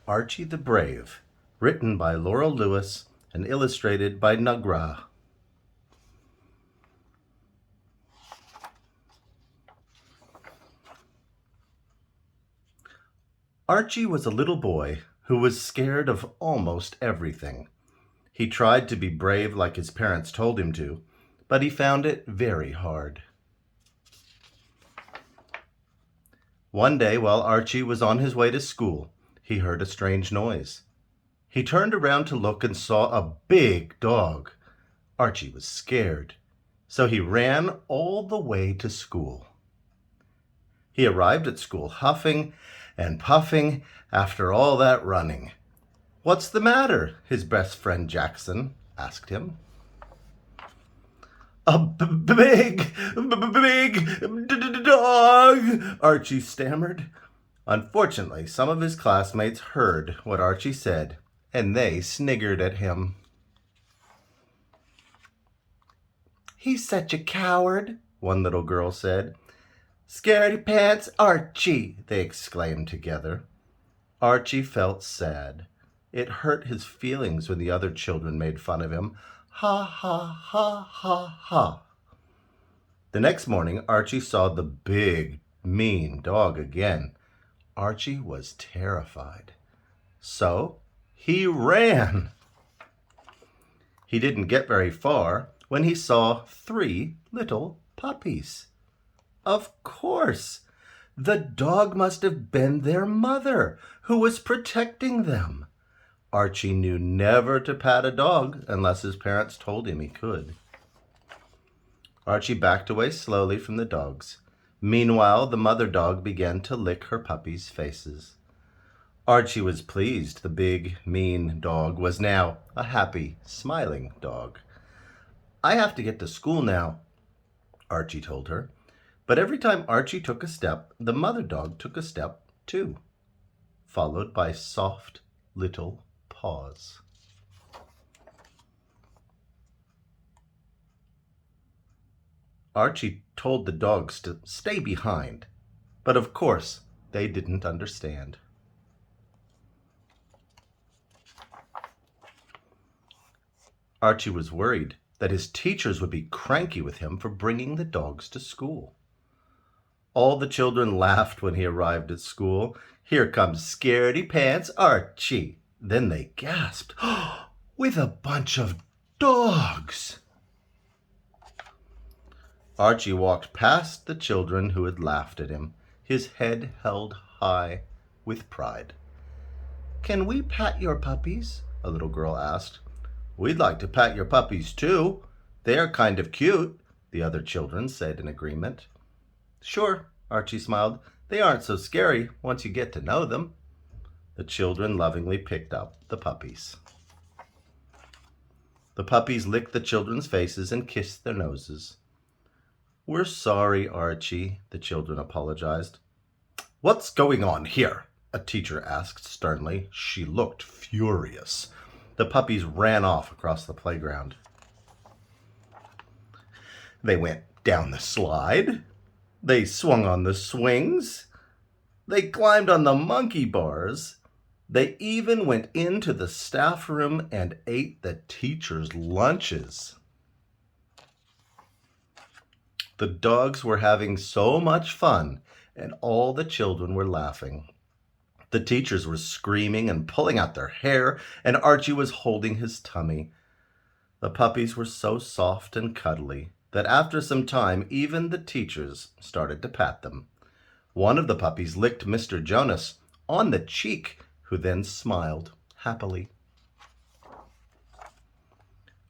Archie the Brave, written by Laurelle Lewis and illustrated by Nugra. Archie was a little boy who was scared of almost everything. He tried to be brave like his parents told him to, but he found it very hard. One day, while Archie was on his way to school, he heard a strange noise. He turned around to look and saw a big dog. Archie was scared, so he ran all the way to school. He arrived at school huffing and puffing after all that running. "What's the matter?" his best friend Jackson asked him. "A big dog," Archie stammered. Unfortunately, some of his classmates heard what Archie said, and they sniggered at him. "He's such a coward," one little girl said. "Scaredy pants Archie," they exclaimed together. Archie felt sad. It hurt his feelings when the other children made fun of him. Ha, ha, ha, ha, ha. The next morning, Archie saw the big, mean dog again. Archie was terrified. So he ran. He didn't get very far when he saw 3 little puppies. Of course, the dog must have been their mother, who was protecting them. Archie knew never to pat a dog unless his parents told him he could. Archie backed away slowly from the dogs. Meanwhile, the mother dog began to lick her puppies' faces. Archie was pleased. The big, mean dog was now a happy, smiling dog. "I have to get to school now," Archie told her. But every time Archie took a step, the mother dog took a step too, followed by soft little paws. Archie told the dogs to stay behind, but of course they didn't understand. Archie was worried that his teachers would be cranky with him for bringing the dogs to school. All the children laughed when he arrived at school. "Here comes Scaredy Pants Archie." Then they gasped, "Oh, with a bunch of dogs!" Archie walked past the children who had laughed at him, his head held high with pride. "Can we pat your puppies?" a little girl asked. "We'd like to pat your puppies too. They are kind of cute," the other children said in agreement. "Sure," Archie smiled. "They aren't so scary once you get to know them." The children lovingly picked up the puppies. The puppies licked the children's faces and kissed their noses. "We're sorry, Archie," the children apologized. "What's going on here?" a teacher asked sternly. She looked furious. The puppies ran off across the playground. They went down the slide. They swung on the swings. They climbed on the monkey bars. They even went into the staff room and ate the teachers' lunches. The dogs were having so much fun, and all the children were laughing. The teachers were screaming and pulling out their hair, and Archie was holding his tummy. The puppies were so soft and cuddly that after some time, even the teachers started to pat them. One of the puppies licked Mr. Jonas on the cheek, who then smiled happily.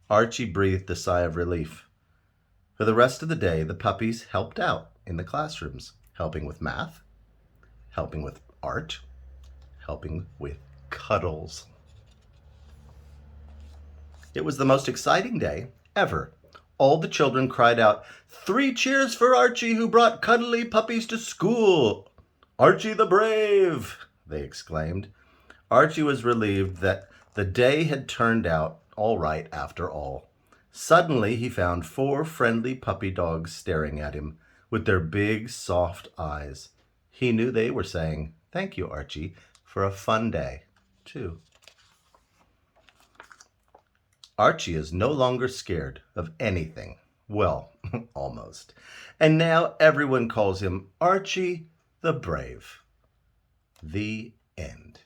Archie breathed a sigh of relief. For the rest of the day, the puppies helped out in the classrooms, helping with math, helping with art, helping with cuddles. It was the most exciting day ever. All the children cried out, "3 cheers for Archie, who brought cuddly puppies to school!" "Archie the Brave!" they exclaimed. Archie was relieved that the day had turned out all right after all. Suddenly he found 4 friendly puppy dogs staring at him with their big, soft eyes. He knew they were saying, "Thank you, Archie, for a fun day." too. Archie is no longer scared of anything. Well, almost. And now everyone calls him Archie the Brave. The end.